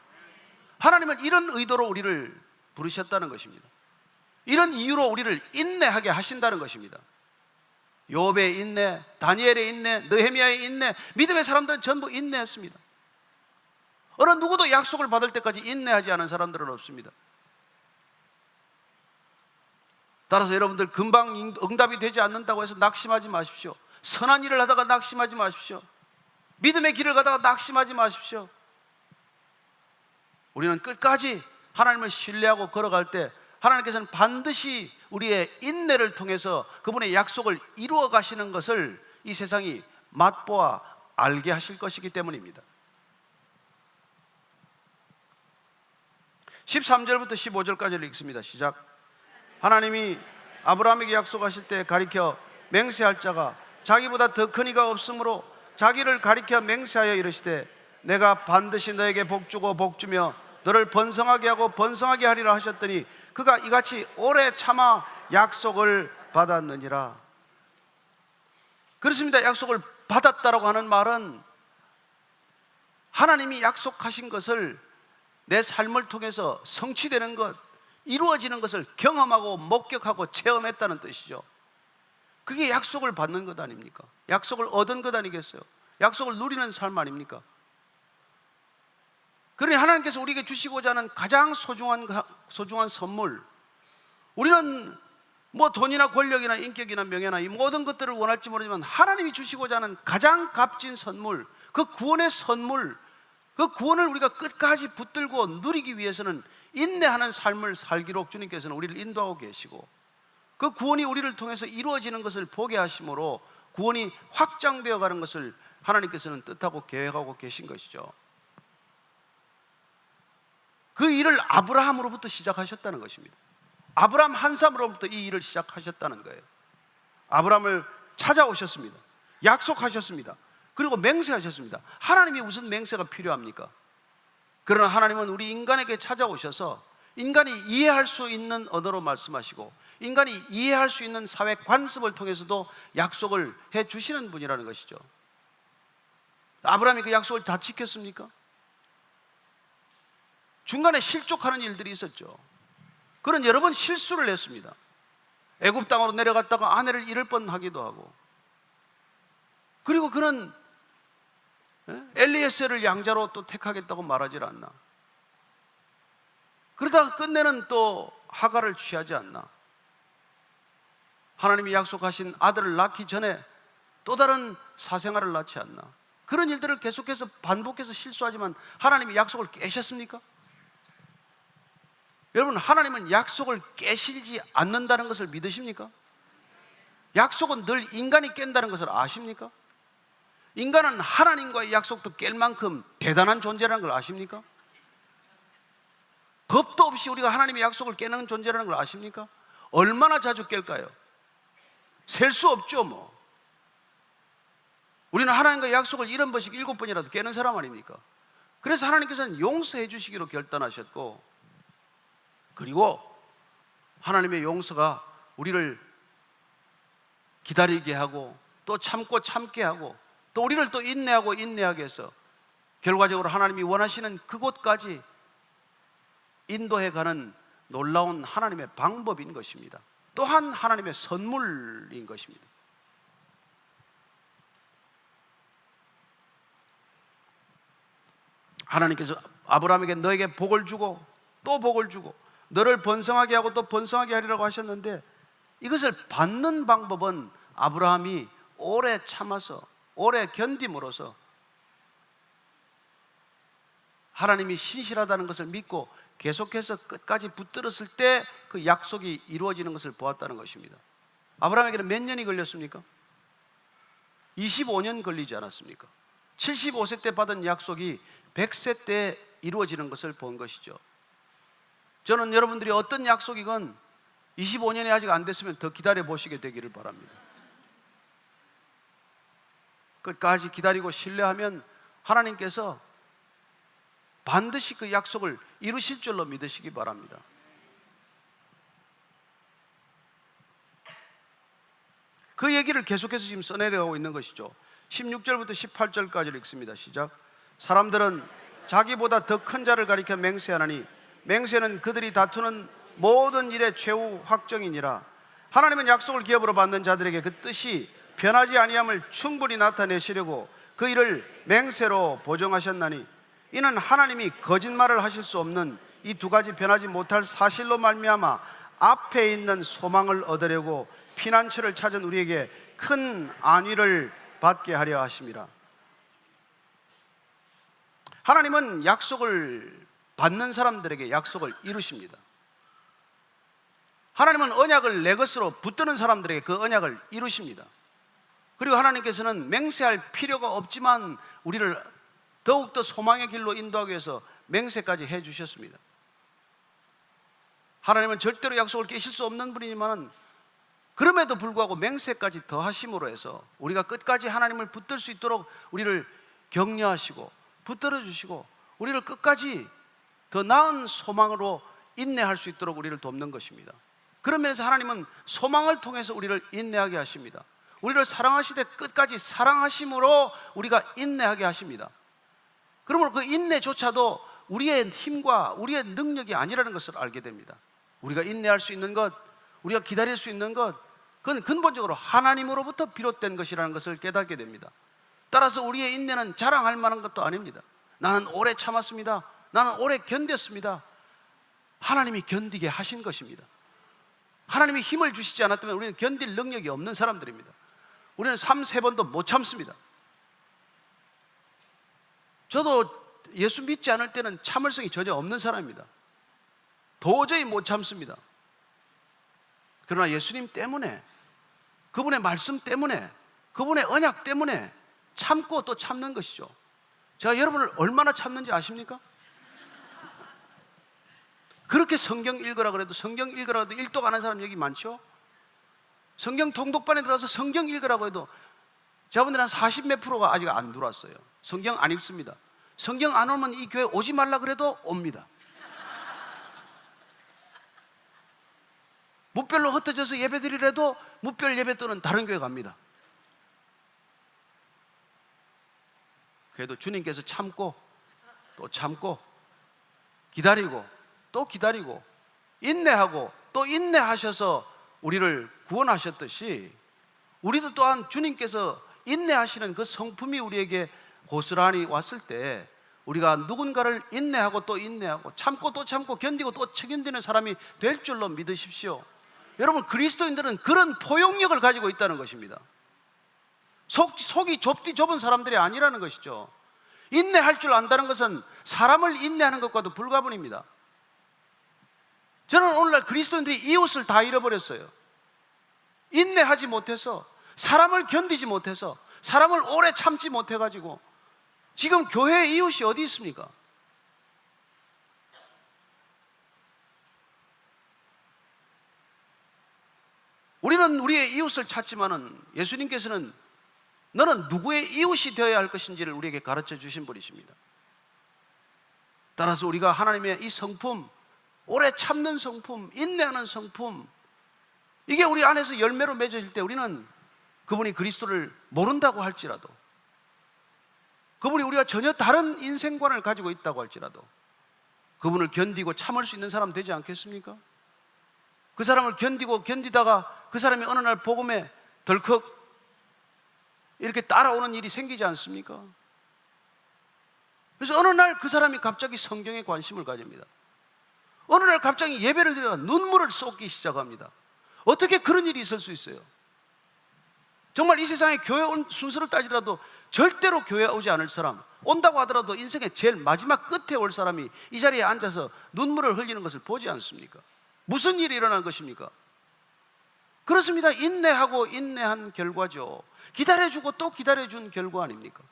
하나님은 이런 의도로 우리를 부르셨다는 것입니다. 이런 이유로 우리를 인내하게 하신다는 것입니다. 욥의 인내, 다니엘의 인내, 느헤미야의 인내, 믿음의 사람들은 전부 인내했습니다. 어느 누구도 약속을 받을 때까지 인내하지 않은 사람들은 없습니다. 따라서 여러분들 금방 응답이 되지 않는다고 해서 낙심하지 마십시오. 선한 일을 하다가 낙심하지 마십시오. 믿음의 길을 가다가 낙심하지 마십시오. 우리는 끝까지 하나님을 신뢰하고 걸어갈 때 하나님께서는 반드시 우리의 인내를 통해서 그분의 약속을 이루어 가시는 것을 이 세상이 맛보아 알게 하실 것이기 때문입니다. 13절부터 15절까지를 읽습니다. 시작. 하나님이 아브라함에게 약속하실 때 가리켜 맹세할 자가 자기보다 더 큰 이가 없으므로 자기를 가리켜 맹세하여 이르시되 내가 반드시 너에게 복주고 복주며 너를 번성하게 하고 번성하게 하리라 하셨더니 그가 이같이 오래 참아 약속을 받았느니라. 그렇습니다. 약속을 받았다라고 하는 말은 하나님이 약속하신 것을 내 삶을 통해서 성취되는 것, 이루어지는 것을 경험하고 목격하고 체험했다는 뜻이죠. 그게 약속을 받는 것 아닙니까? 약속을 얻은 것 아니겠어요? 약속을 누리는 삶 아닙니까? 그러니 하나님께서 우리에게 주시고자 하는 가장 소중한 선물, 우리는 뭐 돈이나 권력이나 인격이나 명예나 이 모든 것들을 원할지 모르지만 하나님이 주시고자 하는 가장 값진 선물, 그 구원의 선물, 그 구원을 우리가 끝까지 붙들고 누리기 위해서는 인내하는 삶을 살기로 주님께서는 우리를 인도하고 계시고, 그 구원이 우리를 통해서 이루어지는 것을 보게 하심으로 구원이 확장되어 가는 것을 하나님께서는 뜻하고 계획하고 계신 것이죠. 그 일을 아브라함으로부터 시작하셨다는 것입니다. 아브라함 한 사람으로부터 이 일을 시작하셨다는 거예요. 아브라함을 찾아오셨습니다. 약속하셨습니다. 그리고 맹세하셨습니다. 하나님이 무슨 맹세가 필요합니까? 그러나 하나님은 우리 인간에게 찾아오셔서 인간이 이해할 수 있는 언어로 말씀하시고 인간이 이해할 수 있는 사회 관습을 통해서도 약속을 해 주시는 분이라는 것이죠. 아브라함이 그 약속을 다 지켰습니까? 중간에 실족하는 일들이 있었죠. 그는 여러 번 실수를 했습니다. 애굽 땅으로 내려갔다가 아내를 잃을 뻔하기도 하고, 그리고 그는 엘리에셀을 양자로 또 택하겠다고 말하지 않나. 그러다가 끝내는 또 하갈을 취하지 않나. 하나님이 약속하신 아들을 낳기 전에 또 다른 사생아를 낳지 않나. 그런 일들을 계속해서 반복해서 실수하지만 하나님이 약속을 깨셨습니까? 여러분, 하나님은 약속을 깨시지 않는다는 것을 믿으십니까? 약속은 늘 인간이 깬다는 것을 아십니까? 인간은 하나님과의 약속도 깰 만큼 대단한 존재라는 걸 아십니까? 겁도 없이 우리가 하나님의 약속을 깨는 존재라는 걸 아십니까? 얼마나 자주 깰까요? 셀 수 없죠. 뭐 우리는 하나님과의 약속을 70번씩 7번이라도 깨는 사람 아닙니까? 그래서 하나님께서는 용서해 주시기로 결단하셨고, 그리고 하나님의 용서가 우리를 기다리게 하고 또 참고 참게 하고 또 우리를 또 인내하고 인내하게 해서 결과적으로 하나님이 원하시는 그곳까지 인도해 가는 놀라운 하나님의 방법인 것입니다. 또한 하나님의 선물인 것입니다. 하나님께서 아브라함에게 너에게 복을 주고 또 복을 주고 너를 번성하게 하고 또 번성하게 하리라고 하셨는데, 이것을 받는 방법은 아브라함이 오래 참아서, 오래 견딤으로써 하나님이 신실하다는 것을 믿고 계속해서 끝까지 붙들었을 때 그 약속이 이루어지는 것을 보았다는 것입니다. 아브라함에게는 몇 년이 걸렸습니까? 25년 걸리지 않았습니까? 75세 때 받은 약속이 100세 때 이루어지는 것을 본 것이죠. 저는 여러분들이 어떤 약속이건 25년이 아직 안 됐으면 더 기다려 보시게 되기를 바랍니다. 끝까지 기다리고 신뢰하면 하나님께서 반드시 그 약속을 이루실 줄로 믿으시기 바랍니다. 그 얘기를 계속해서 지금 써내려가고 있는 것이죠. 16절부터 18절까지를 읽습니다. 시작. 사람들은 자기보다 더 큰 자를 가리켜 맹세하나니 맹세는 그들이 다투는 모든 일의 최후 확정이니라. 하나님은 약속을 기업으로 받는 자들에게 그 뜻이 변하지 아니함을 충분히 나타내시려고 그 일을 맹세로 보정하셨나니, 이는 하나님이 거짓말을 하실 수 없는 이 두 가지 변하지 못할 사실로 말미암아 앞에 있는 소망을 얻으려고 피난처를 찾은 우리에게 큰 안위를 받게 하려 하심이라. 하나님은 약속을 받는 사람들에게 약속을 이루십니다. 하나님은 언약을 내 것으로 붙드는 사람들에게 그 언약을 이루십니다. 그리고 하나님께서는 맹세할 필요가 없지만 우리를 더욱더 소망의 길로 인도하기 위해서 맹세까지 해 주셨습니다. 하나님은 절대로 약속을 깨실 수 없는 분이지만 그럼에도 불구하고 맹세까지 더 하심으로 해서 우리가 끝까지 하나님을 붙들 수 있도록 우리를 격려하시고 붙들어 주시고 우리를 끝까지 더 나은 소망으로 인내할 수 있도록 우리를 돕는 것입니다. 그런 면에서 하나님은 소망을 통해서 우리를 인내하게 하십니다. 우리를 사랑하시되 끝까지 사랑하심으로 우리가 인내하게 하십니다. 그러므로 그 인내조차도 우리의 힘과 우리의 능력이 아니라는 것을 알게 됩니다. 우리가 인내할 수 있는 것, 우리가 기다릴 수 있는 것, 그건 근본적으로 하나님으로부터 비롯된 것이라는 것을 깨닫게 됩니다. 따라서 우리의 인내는 자랑할 만한 것도 아닙니다. 나는 오래 참았습니다. 나는 오래 견뎠습니다. 하나님이 견디게 하신 것입니다. 하나님이 힘을 주시지 않았다면 우리는 견딜 능력이 없는 사람들입니다. 우리는 3-4번도 못 참습니다. 저도 예수 믿지 않을 때는 참을성이 전혀 없는 사람입니다. 도저히 못 참습니다. 그러나 예수님 때문에, 그분의 말씀 때문에, 그분의 언약 때문에 참고 또 참는 것이죠. 제가 여러분을 얼마나 참는지 아십니까? 그렇게 성경 읽으라 그래도 성경 읽으라 해도 일독 안 하는 사람 여기 많죠? 성경 통독반에 들어가서 성경 읽으라고 해도 저분들 한 40몇 프로가 아직 안 들어왔어요. 성경 안 읽습니다. 성경 안 오면 이 교회 오지 말라 그래도 옵니다. 무별로 흩어져서 예배드리래도 무별 예배 또는 다른 교회 갑니다. 그래도 주님께서 참고 또 참고 기다리고 또 기다리고 인내하고 또 인내하셔서 우리를 구원하셨듯이 우리도 또한 주님께서 인내하시는 그 성품이 우리에게 고스란히 왔을 때 우리가 누군가를 인내하고 또 인내하고 참고 또 참고 견디고 또 견디는 사람이 될 줄로 믿으십시오. 여러분, 그리스도인들은 그런 포용력을 가지고 있다는 것입니다. 속이 좁은 사람들이 아니라는 것이죠. 인내할 줄 안다는 것은 사람을 인내하는 것과도 불가분입니다. 저는 오늘날 그리스도인들이 이웃을 다 잃어버렸어요. 인내하지 못해서, 사람을 견디지 못해서, 사람을 오래 참지 못해가지고 지금 교회에 이웃이 어디 있습니까? 우리는 우리의 이웃을 찾지만은 예수님께서는 너는 누구의 이웃이 되어야 할 것인지를 우리에게 가르쳐 주신 분이십니다. 따라서 우리가 하나님의 이 성품, 오래 참는 성품, 인내하는 성품, 이게 우리 안에서 열매로 맺어질 때 우리는 그분이 그리스도를 모른다고 할지라도, 그분이 우리가 전혀 다른 인생관을 가지고 있다고 할지라도 그분을 견디고 참을 수 있는 사람 되지 않겠습니까? 그 사람을 견디고 견디다가 그 사람이 어느 날 복음에 덜컥 이렇게 따라오는 일이 생기지 않습니까? 그래서 어느 날 그 사람이 갑자기 성경에 관심을 가집니다. 어느 날 갑자기 예배를 드리다가 눈물을 쏟기 시작합니다. 어떻게 그런 일이 있을 수 있어요? 정말 이 세상에 교회 온 순서를 따지더라도 절대로 교회 오지 않을 사람, 온다고 하더라도 인생의 제일 마지막 끝에 올 사람이 이 자리에 앉아서 눈물을 흘리는 것을 보지 않습니까? 무슨 일이 일어난 것입니까? 그렇습니다. 인내하고 인내한 결과죠. 기다려주고 또 기다려준 결과 아닙니까?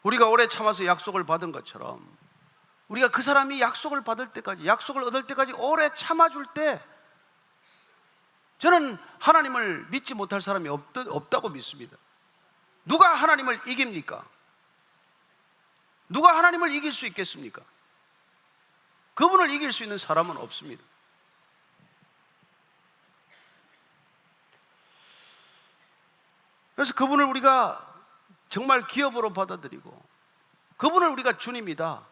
우리가 오래 참아서 약속을 받은 것처럼 우리가 그 사람이 약속을 받을 때까지, 약속을 얻을 때까지 오래 참아줄 때 저는 하나님을 믿지 못할 사람이 없다고 믿습니다. 누가 하나님을 이깁니까? 누가 하나님을 이길 수 있겠습니까? 그분을 이길 수 있는 사람은 없습니다. 그래서 그분을 우리가 정말 기업으로 받아들이고 그분을 우리가 주님이다,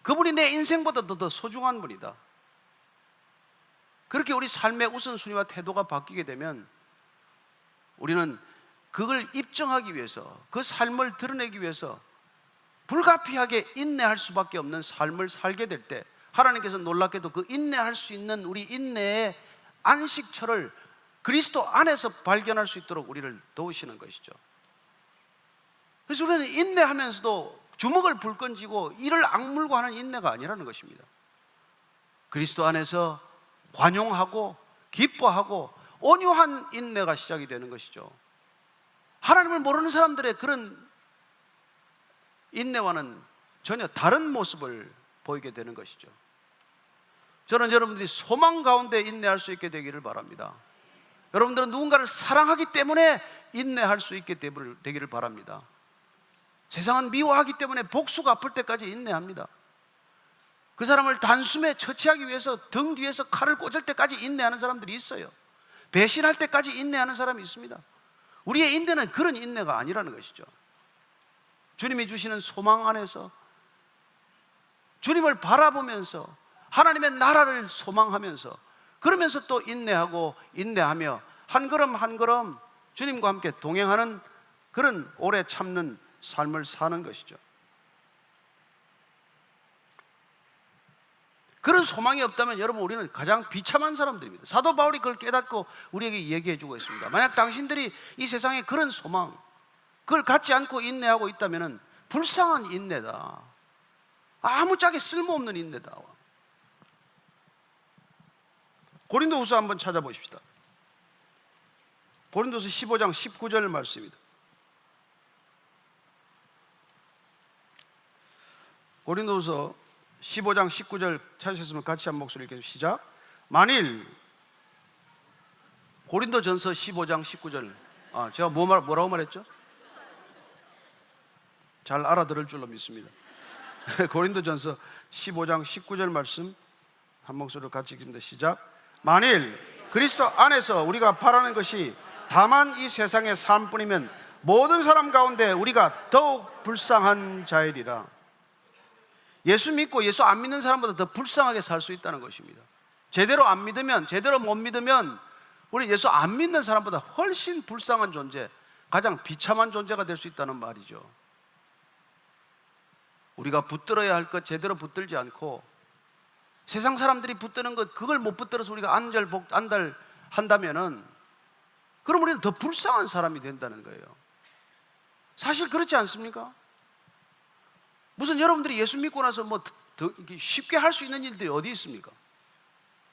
그분이 내 인생보다 더 소중한 분이다, 그렇게 우리 삶의 우선순위와 태도가 바뀌게 되면 우리는 그걸 입증하기 위해서, 그 삶을 드러내기 위해서 불가피하게 인내할 수밖에 없는 삶을 살게 될 때 하나님께서 놀랍게도 그 인내할 수 있는 우리 인내의 안식처를 그리스도 안에서 발견할 수 있도록 우리를 도우시는 것이죠. 그래서 우리는 인내하면서도 주먹을 불 던지고 이를 악물고 하는 인내가 아니라는 것입니다. 그리스도 안에서 관용하고 기뻐하고 온유한 인내가 시작이 되는 것이죠. 하나님을 모르는 사람들의 그런 인내와는 전혀 다른 모습을 보이게 되는 것이죠. 저는 여러분들이 소망 가운데 인내할 수 있게 되기를 바랍니다. 여러분들은 누군가를 사랑하기 때문에 인내할 수 있게 되기를 바랍니다. 세상은 미워하기 때문에 복수가 아플 때까지 인내합니다. 그 사람을 단숨에 처치하기 위해서 등 뒤에서 칼을 꽂을 때까지 인내하는 사람들이 있어요. 배신할 때까지 인내하는 사람이 있습니다. 우리의 인내는 그런 인내가 아니라는 것이죠. 주님이 주시는 소망 안에서 주님을 바라보면서 하나님의 나라를 소망하면서 그러면서 또 인내하고 인내하며 한 걸음 한 걸음 주님과 함께 동행하는 그런 오래 참는 삶을 사는 것이죠. 그런 소망이 없다면 여러분 우리는 가장 비참한 사람들입니다. 사도 바울이 그걸 깨닫고 우리에게 얘기해 주고 있습니다. 만약 당신들이 이 세상에 그런 소망, 그걸 갖지 않고 인내하고 있다면 불쌍한 인내다, 아무짝에 쓸모없는 인내다. 고린도후서 한번 찾아보십시다. 고린도서 15장 19절 말씀입니다. 고린도서 15장 19절 찾으셨으면 같이 한 목소리 읽겠습니다. 시작. 만일 고린도전서 15장 19절, 제가 뭐라고 말했죠? 잘 알아들을 줄로 믿습니다. 고린도전서 15장 19절 말씀 한 목소리로 같이 읽습니다. 시작. 만일 그리스도 안에서 우리가 바라는 것이 다만 이 세상의 삶뿐이면 모든 사람 가운데 우리가 더욱 불쌍한 자이리라. 예수 믿고 예수 안 믿는 사람보다 더 불쌍하게 살 수 있다는 것입니다. 제대로 안 믿으면, 제대로 못 믿으면 우리 예수 안 믿는 사람보다 훨씬 불쌍한 존재, 가장 비참한 존재가 될 수 있다는 말이죠. 우리가 붙들어야 할 것 제대로 붙들지 않고 세상 사람들이 붙드는 것, 그걸 못 붙들어서 우리가 안달 한다면은 그럼 우리는 더 불쌍한 사람이 된다는 거예요. 사실 그렇지 않습니까? 무슨 여러분들이 예수 믿고 나서 뭐 더 쉽게 할 수 있는 일들이 어디 있습니까?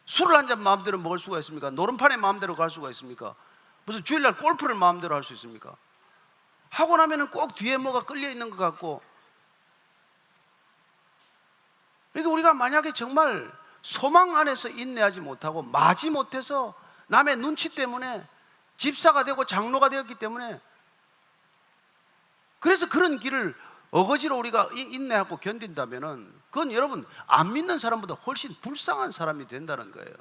술을 한 잔 마음대로 먹을 수가 있습니까? 노름판에 마음대로 갈 수가 있습니까? 무슨 주일날 골프를 마음대로 할 수 있습니까? 하고 나면은 꼭 뒤에 뭐가 끌려 있는 것 같고. 그러니까 우리가 만약에 정말 소망 안에서 인내하지 못하고 마지 못해서 남의 눈치 때문에 집사가 되고 장로가 되었기 때문에, 그래서 그런 길을 어거지로 우리가 인내하고 견딘다면은 그건 여러분 안 믿는 사람보다 훨씬 불쌍한 사람이 된다는 거예요.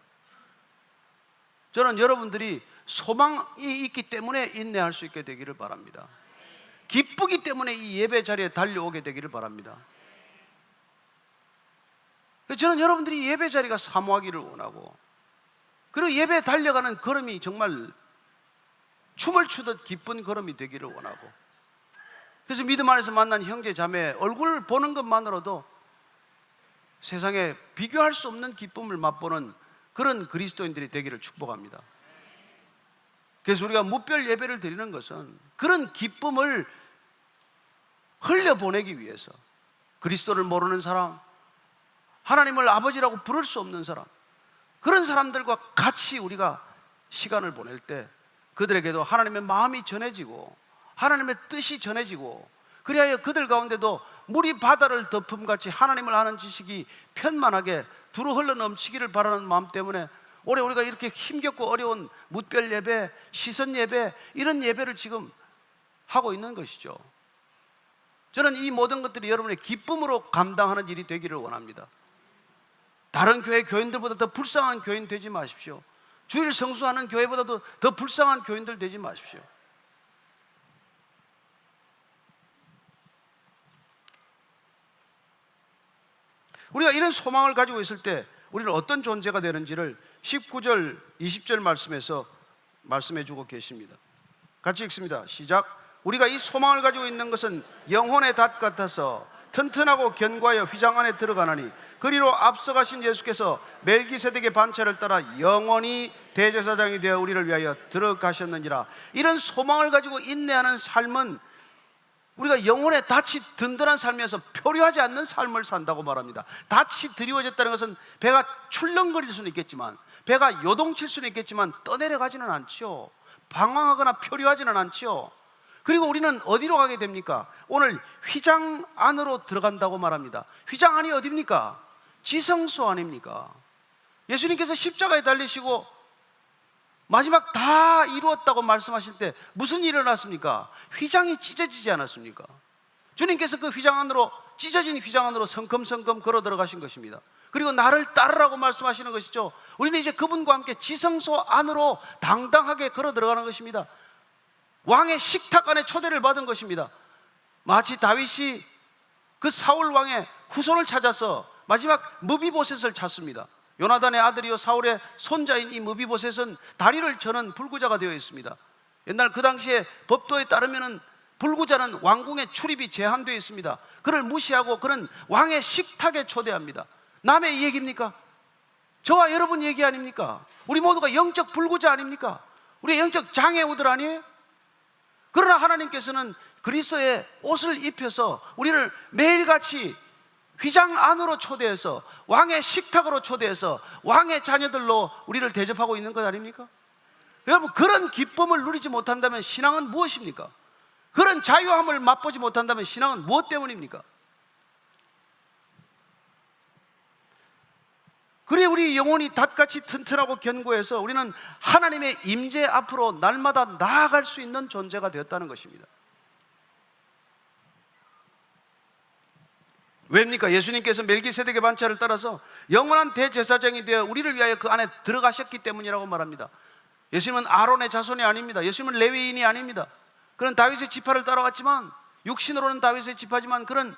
저는 여러분들이 소망이 있기 때문에 인내할 수 있게 되기를 바랍니다. 기쁘기 때문에 이 예배 자리에 달려오게 되기를 바랍니다. 저는 여러분들이 예배 자리가 사모하기를 원하고, 그리고 예배에 달려가는 걸음이 정말 춤을 추듯 기쁜 걸음이 되기를 원하고, 그래서 믿음 안에서 만난 형제 자매 얼굴 보는 것만으로도 세상에 비교할 수 없는 기쁨을 맛보는 그런 그리스도인들이 되기를 축복합니다. 그래서 우리가 무별 예배를 드리는 것은 그런 기쁨을 흘려보내기 위해서, 그리스도를 모르는 사람, 하나님을 아버지라고 부를 수 없는 사람, 그런 사람들과 같이 우리가 시간을 보낼 때 그들에게도 하나님의 마음이 전해지고 하나님의 뜻이 전해지고, 그리하여 그들 가운데도 물이 바다를 덮음같이 하나님을 아는 지식이 편만하게 두루 흘러 넘치기를 바라는 마음 때문에 올해 우리가 이렇게 힘겹고 어려운 뭇별 예배, 시선 예배, 이런 예배를 지금 하고 있는 것이죠. 저는 이 모든 것들이 여러분의 기쁨으로 감당하는 일이 되기를 원합니다. 다른 교회 교인들보다 더 불쌍한 교인 되지 마십시오. 주일 성수하는 교회보다도 더 불쌍한 교인들 되지 마십시오. 우리가 이런 소망을 가지고 있을 때 우리는 어떤 존재가 되는지를 19절, 20절 말씀에서 말씀해 주고 계십니다. 같이 읽습니다. 시작. 우리가 이 소망을 가지고 있는 것은 영혼의 닷 같아서 튼튼하고 견고하여 휘장 안에 들어가나니, 그리로 앞서가신 예수께서 멜기세덱의 반차를 따라 영원히 대제사장이 되어 우리를 위하여 들어가셨느니라. 이런 소망을 가지고 인내하는 삶은 우리가 영혼의 닻이 든든한 삶에서 표류하지 않는 삶을 산다고 말합니다. 닻이 드리워졌다는 것은 배가 출렁거릴 수는 있겠지만, 배가 요동칠 수는 있겠지만 떠내려가지는 않죠. 방황하거나 표류하지는 않죠. 그리고 우리는 어디로 가게 됩니까? 오늘 휘장 안으로 들어간다고 말합니다. 휘장 안이 어디입니까? 지성소 아닙니까? 예수님께서 십자가에 달리시고 마지막 다 이루었다고 말씀하실 때 무슨 일이 일어났습니까? 휘장이 찢어지지 않았습니까? 주님께서 그 휘장 안으로, 찢어진 휘장 안으로 성큼성큼 걸어 들어가신 것입니다. 그리고 나를 따르라고 말씀하시는 것이죠. 우리는 이제 그분과 함께 지성소 안으로 당당하게 걸어 들어가는 것입니다. 왕의 식탁 안에 초대를 받은 것입니다. 마치 다윗이 그 사울 왕의 후손을 찾아서 마지막 무비보셋을 찾습니다. 요나단의 아들이요 사울의 손자인 이 무비보셋은 다리를 저는 불구자가 되어 있습니다. 옛날 그 당시에 법도에 따르면 불구자는 왕궁의 출입이 제한되어 있습니다. 그를 무시하고 그는 왕의 식탁에 초대합니다. 남의 얘기입니까? 저와 여러분 얘기 아닙니까? 우리 모두가 영적 불구자 아닙니까? 우리 영적 장애우들 아니에요? 그러나 하나님께서는 그리스도의 옷을 입혀서 우리를 매일같이 휘장 안으로 초대해서 왕의 식탁으로 초대해서 왕의 자녀들로 우리를 대접하고 있는 것 아닙니까? 여러분, 그런 기쁨을 누리지 못한다면 신앙은 무엇입니까? 그런 자유함을 맛보지 못한다면 신앙은 무엇 때문입니까? 그래 우리 영혼이 닷같이 튼튼하고 견고해서 우리는 하나님의 임재 앞으로 날마다 나아갈 수 있는 존재가 되었다는 것입니다. 왜입니까? 예수님께서 멜기세덱의 반차를 따라서 영원한 대제사장이 되어 우리를 위하여 그 안에 들어가셨기 때문이라고 말합니다. 예수님은 아론의 자손이 아닙니다. 예수님은 레위인이 아닙니다. 그는 다윗의 지파를 따라갔지만, 육신으로는 다윗의 지파지만 그는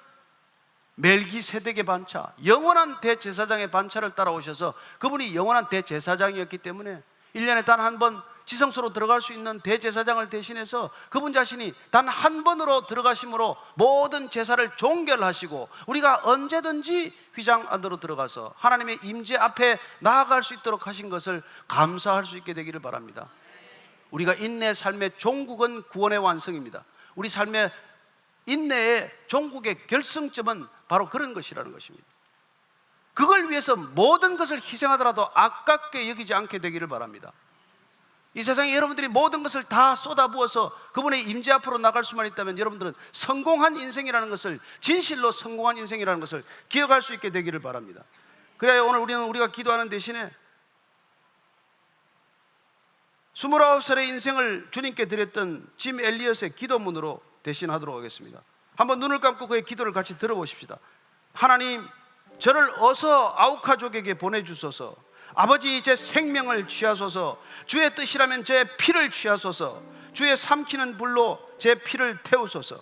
멜기세덱의 반차, 영원한 대제사장의 반차를 따라오셔서 그분이 영원한 대제사장이었기 때문에 1년에 단 한 번 지성소로 들어갈 수 있는 대제사장을 대신해서 그분 자신이 단 한 번으로 들어가심으로 모든 제사를 종결하시고 우리가 언제든지 휘장 안으로 들어가서 하나님의 임재 앞에 나아갈 수 있도록 하신 것을 감사할 수 있게 되기를 바랍니다. 우리가 인내 삶의 종국은 구원의 완성입니다. 우리 삶의 인내의 종국의 결승점은 바로 그런 것이라는 것입니다. 그걸 위해서 모든 것을 희생하더라도 아깝게 여기지 않게 되기를 바랍니다. 이 세상에 여러분들이 모든 것을 다 쏟아부어서 그분의 임재 앞으로 나갈 수만 있다면 여러분들은 성공한 인생이라는 것을, 진실로 성공한 인생이라는 것을 기억할 수 있게 되기를 바랍니다. 그래야 오늘 우리가 기도하는 대신에 29살의 인생을 주님께 드렸던 짐 엘리엇의 기도문으로 대신하도록 하겠습니다. 한번 눈을 감고 그의 기도를 같이 들어보십시다. 하나님, 저를 어서 아우카족에게 보내주소서. 아버지, 제 생명을 취하소서. 주의 뜻이라면 제 피를 취하소서. 주의 삼키는 불로 제 피를 태우소서.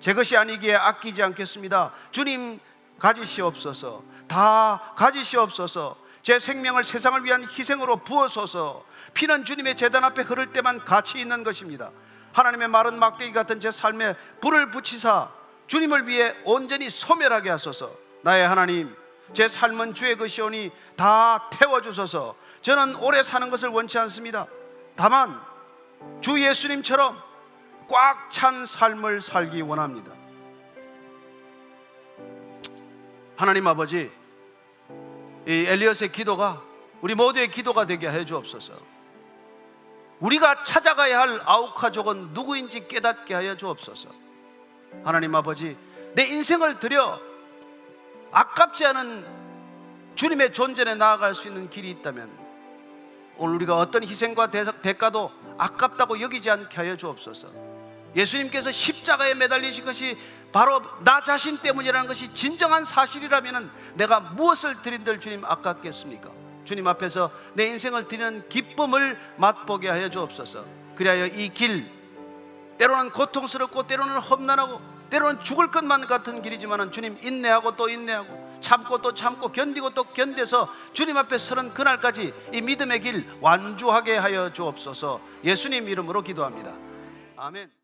제 것이 아니기에 아끼지 않겠습니다. 주님 가지시옵소서. 다 가지시옵소서. 제 생명을 세상을 위한 희생으로 부어소서. 피는 주님의 제단 앞에 흐를 때만 가치 있는 것입니다. 하나님의 마른 막대기 같은 제 삶에 불을 붙이사 주님을 위해 온전히 소멸하게 하소서. 나의 하나님, 제 삶은 주의 것이오니 다 태워주소서. 저는 오래 사는 것을 원치 않습니다. 다만 주 예수님처럼 꽉 찬 삶을 살기 원합니다. 하나님 아버지, 이 엘리엇의 기도가 우리 모두의 기도가 되게 해 주옵소서. 우리가 찾아가야 할 아우카족은 누구인지 깨닫게 하여 주옵소서. 하나님 아버지, 내 인생을 들여 아깝지 않은 주님의 존전에 나아갈 수 있는 길이 있다면 오늘 우리가 어떤 희생과 대가도 아깝다고 여기지 않게 하여 주옵소서. 예수님께서 십자가에 매달리신 것이 바로 나 자신 때문이라는 것이 진정한 사실이라면 내가 무엇을 드린들 주님 아깝겠습니까? 주님 앞에서 내 인생을 드리는 기쁨을 맛보게 하여 주옵소서. 그리하여 이 길, 때로는 고통스럽고 때로는 험난하고 때로는 죽을 것만 같은 길이지만 주님, 인내하고 또 인내하고 참고 또 참고 견디고 또 견뎌서 주님 앞에 서는 그날까지 이 믿음의 길 완주하게 하여 주옵소서. 예수님 이름으로 기도합니다. 아멘.